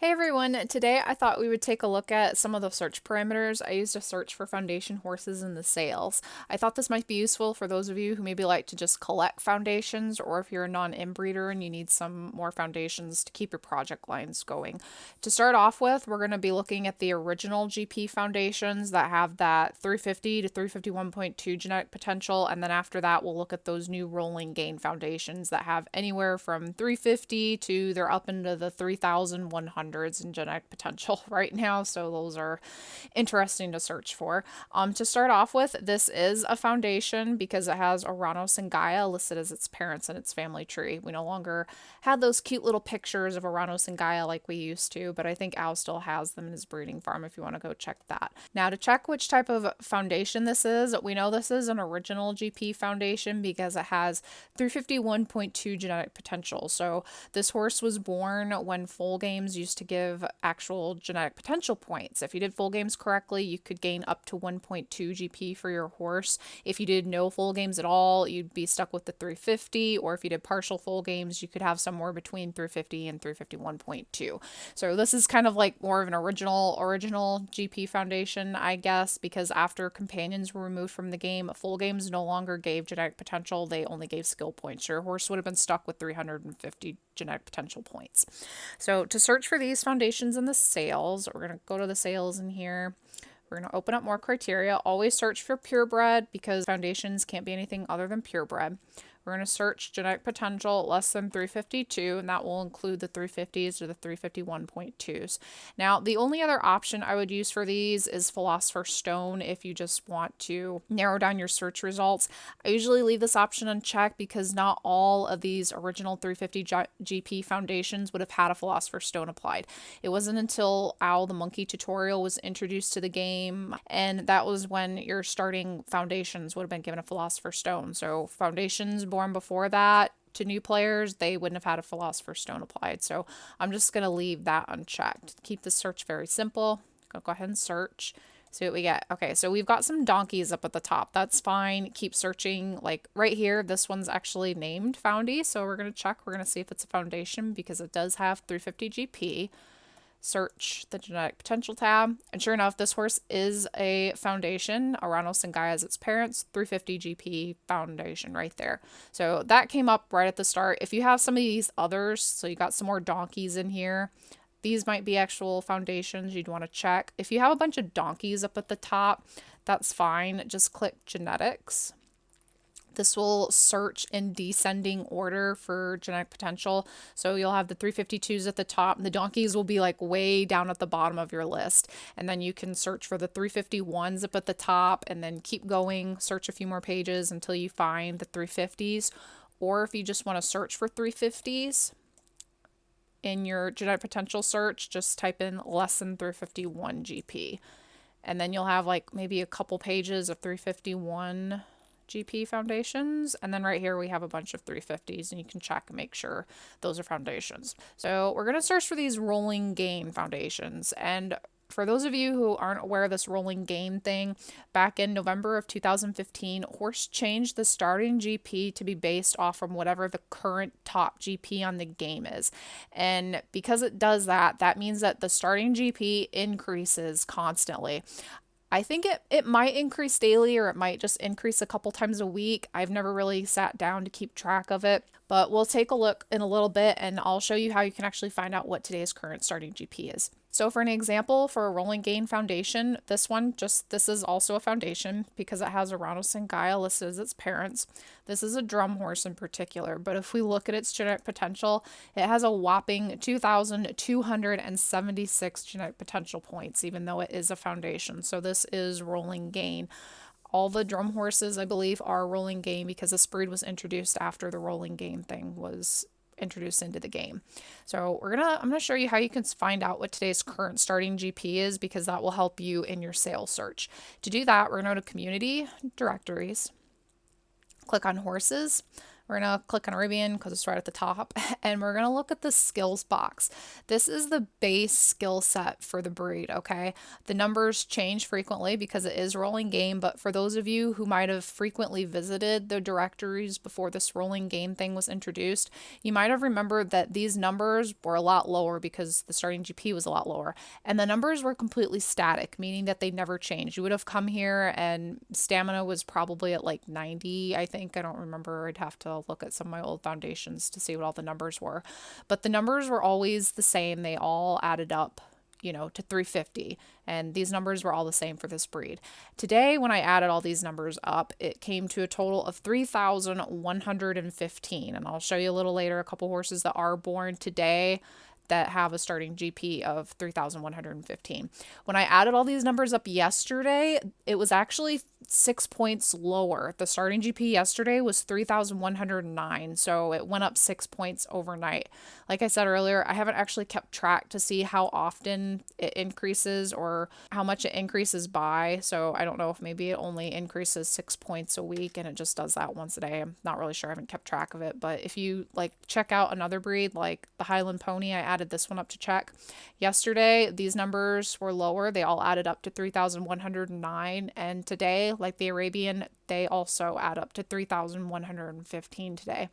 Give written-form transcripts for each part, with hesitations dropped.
Hey everyone, today I thought we would take a look at some of the search parameters I used to search for foundation horses in the sales. I thought this might be useful for those of you who maybe like to just collect foundations, or if you're a non-inbreeder and you need some more foundations to keep your project lines going. To start off with, we're going to be looking at the original GP foundations that have that 350 to 351.2 genetic potential, and then after that we'll look at those new rolling gain foundations that have anywhere from 350 to they're up into the 3100 in genetic potential right now, so those are interesting to search for. To start off with, this is a foundation because it has Aranos and Gaia listed as its parents in its family tree. We no longer have those cute little pictures of Aranos and Gaia like we used to, but I think Al still has them in his breeding farm if you want to go check that. Now, to check which type of foundation this is, we know this is an original GP foundation because it has 351.2 genetic potential. So this horse was born when full games used to give actual genetic potential points. If you did full games correctly, you could gain up to 1.2 GP for your horse. If you did no full games at all, you'd be stuck with the 350, or if you did partial full games, you could have somewhere between 350 and 351.2. So this is kind of like more of an original GP foundation, I guess, because after companions were removed from the game, full games no longer gave genetic potential, they only gave skill points. Your horse would have been stuck with 350 genetic potential points. So to search for these foundations in the sales, we're going to go to the sales in here. We're going to open up more criteria. Always search for purebred because foundations can't be anything other than purebred. We're going to search genetic potential less than 352, and that will include the 350s or the 351.2s. Now, the only other option I would use for these is Philosopher's Stone if you just want to narrow down your search results. I usually leave this option unchecked because not all of these original 350 GP foundations would have had a Philosopher's Stone applied. It wasn't until Owl the Monkey tutorial was introduced to the game, and that was when your starting foundations would have been given a Philosopher's Stone. So foundations born before that to new players, they wouldn't have had a Philosopher's Stone applied. So I'm just going to leave that unchecked. Keep the search very simple. Go ahead and search. See what we get. Okay, so we've got some donkeys up at the top. That's fine. Keep searching. Like right here, this one's actually named Foundy. So we're going to check. We're going to see if it's a foundation because it does have 350 GP. Search the genetic potential tab, and sure enough, this horse is a foundation. Aranos and Gaia as its parents, 350 GP foundation right there. So that came up right at the start. If you have some of these others, so you got some more donkeys in here, these might be actual foundations you'd want to check. If you have a bunch of donkeys up at the top, that's fine. Just click genetics. This will search in descending order for genetic potential. So you'll have the 352s at the top, and the donkeys will be like way down at the bottom of your list. And then you can search for the 351s up at the top and then keep going, search a few more pages until you find the 350s. Or if you just want to search for 350s in your genetic potential search, just type in less than 351 GP. And then you'll have like maybe a couple pages of 351 GP foundations, and then right here we have a bunch of 350s, and you can check and make sure those are foundations. So we're going to search for these rolling gain foundations, and for those of you who aren't aware of this rolling gain thing, back in November of 2015, Howrse changed the starting GP to be based off from whatever the current top GP on the game is. And because it does that, that means that the starting GP increases constantly. I think it might increase daily, or it might just increase a couple times a week. I've never really sat down to keep track of it, but we'll take a look in a little bit and I'll show you how you can actually find out what today's current starting GP is. So for an example, for a rolling gain foundation, this is also a foundation because it has Aranos and Gaia listed as its parents. This is a drum horse in particular, but if we look at its genetic potential, it has a whopping 2,276 genetic potential points, even though it is a foundation. So this is rolling gain. All the drum horses, I believe, are rolling gain because this breed was introduced after the rolling gain thing was introduced into the game. So I'm gonna show you how you can find out what today's current starting GP is, because that will help you in your sales search. To do that, we're gonna go to community directories, click on horses. We're going to click on Arabian because it's right at the top, and we're going to look at the skills box. This is the base skill set for the breed, okay? The numbers change frequently because it is a rolling game, but for those of you who might have frequently visited the directories before this rolling game thing was introduced, you might have remembered that these numbers were a lot lower because the starting GP was a lot lower, and the numbers were completely static, meaning that they never changed. You would have come here and stamina was probably at like 90, I think. I don't remember. I'd have to look at some of my old foundations to see what all the numbers were. But the numbers were always the same. They all added up, you know, to 350. And these numbers were all the same for this breed. Today, when I added all these numbers up, it came to a total of 3,115. And I'll show you a little later a couple horses that are born today that have a starting GP of 3,115. When I added all these numbers up yesterday, it was actually 6 points lower. The starting GP yesterday was 3,109, so it went up 6 points overnight. Like I said earlier, I haven't actually kept track to see how often it increases or how much it increases by, so I don't know if maybe it only increases 6 points a week and it just does that once a day. I'm not really sure. I haven't kept track of it, but if you like check out another breed like the Highland Pony, I added this one up to check. Yesterday, these numbers were lower. They all added up to 3,109, and today, like the Arabian, they also add up to 3,115 today.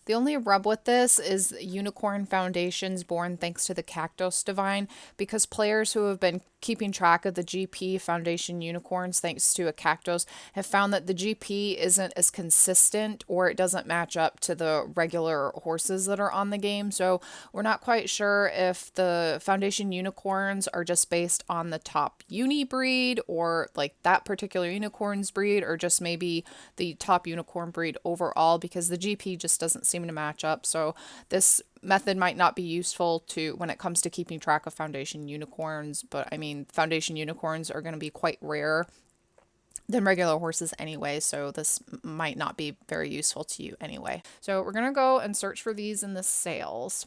The only rub with this is unicorn foundations born thanks to the Cactus Divine, because players who have been keeping track of the GP foundation unicorns thanks to a cactus have found that the GP isn't as consistent, or it doesn't match up to the regular horses that are on the game. So we're not quite sure if the foundation unicorns are just based on the top uni breed, or like that particular unicorn's breed, or just maybe the top unicorn breed overall, because the GP just doesn't seem to match up. So this method might not be useful to when it comes to keeping track of foundation unicorns, but I mean, foundation unicorns are going to be quite rare than regular horses anyway, so this might not be very useful to you anyway. So we're going to go and search for these in the sales.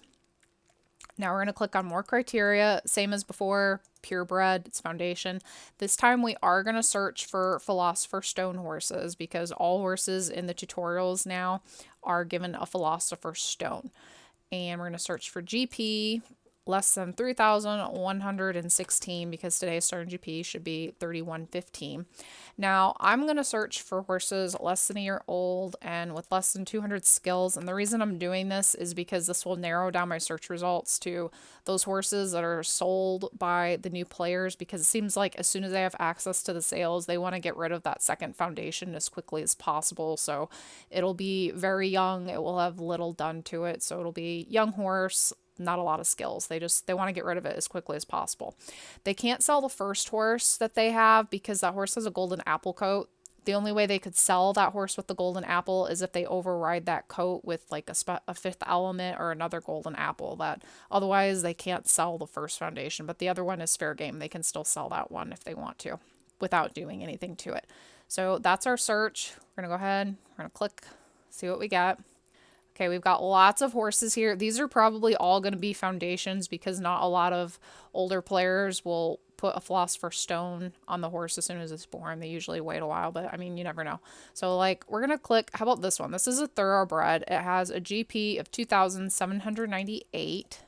Now we're going to click on more criteria, same as before, purebred, it's foundation. This time we are going to search for philosopher stone horses, because all horses in the tutorials now are given a philosopher stone. And we're going to search for GP less than 3,116, because today's starting GP should be 3,115. Now I'm going to search for horses less than a year old and with less than 200 skills, and the reason I'm doing this is because this will narrow down my search results to those horses that are sold by the new players, because it seems like as soon as they have access to the sales, they want to get rid of that second foundation as quickly as possible. So it'll be very young, it will have little done to it, so it'll be young horse, not a lot of skills. They want to get rid of it as quickly as possible. They can't sell the first horse that they have because that horse has a golden apple coat. The only way they could sell that horse with the golden apple is if they override that coat with like a fifth element or another golden apple. That otherwise they can't sell the first foundation, but the other one is fair game. They can still sell that one if they want to without doing anything to it. So that's our search. We're going to go ahead, we're going to click, see what we got. Okay, we've got lots of horses here. These are probably all going to be foundations because not a lot of older players will put a philosopher's stone on the horse as soon as it's born. They usually wait a while, but I mean, you never know. So like, we're going to click, how about this one? This is a thoroughbred. It has a GP of 2,798.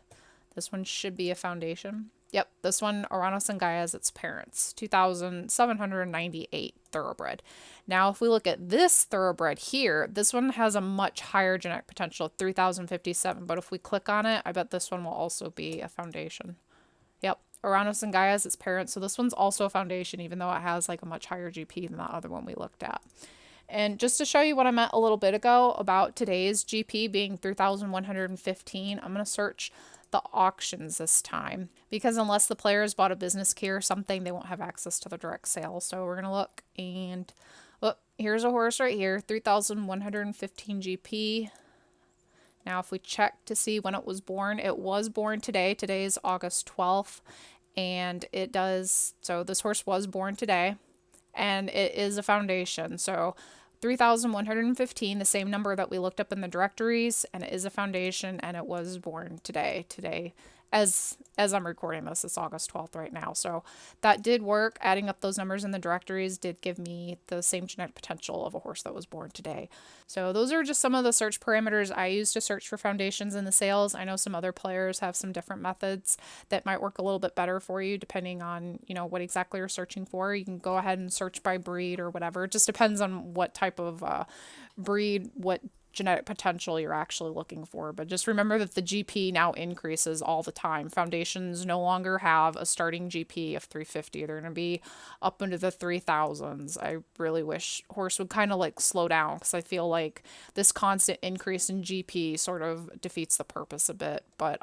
This one should be a foundation. Yep, this one, Aranos and Gaia, is its parents. 2,798 thoroughbred. Now, if we look at this thoroughbred here, this one has a much higher genetic potential, 3,057. But if we click on it, I bet this one will also be a foundation. Yep, Aranos and Gaia is its parents. So this one's also a foundation, even though it has like a much higher GP than that other one we looked at. And just to show you what I meant a little bit ago about today's GP being 3,115, I'm going to search the auctions this time, because unless the players bought a business key or something, they won't have access to the direct sale. So we're going to look, and look, here's a horse right here, 3,115 GP. Now if we check to see when it was born today. Today is August 12th, and it does, so this horse was born today, and it is a foundation. So 3,115, the same number that we looked up in the directories, and it is a foundation, and it was born today as I'm recording this, it's August 12th right now. So that did work. Adding up those numbers in the directories did give me the same genetic potential of a horse that was born today. So those are just some of the search parameters I use to search for foundations in the sales. I know some other players have some different methods that might work a little bit better for you depending on, what exactly you're searching for. You can go ahead and search by breed or whatever. It just depends on what type of breed, what genetic potential you're actually looking for. But just remember that the GP now increases all the time. Foundations no longer have a starting GP of 350. They're going to be up into the 3000s. I really wish horse would kind of like slow down, because I feel like this constant increase in GP sort of defeats the purpose a bit, but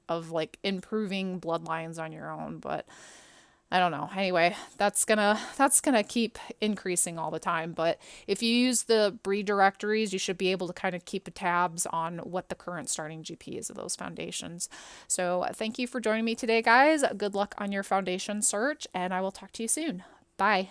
of like improving bloodlines on your own. But I don't know. Anyway, that's gonna keep increasing all the time. But if you use the breed directories, you should be able to kind of keep tabs on what the current starting GP is of those foundations. So thank you for joining me today, guys. Good luck on your foundation search, and I will talk to you soon. Bye.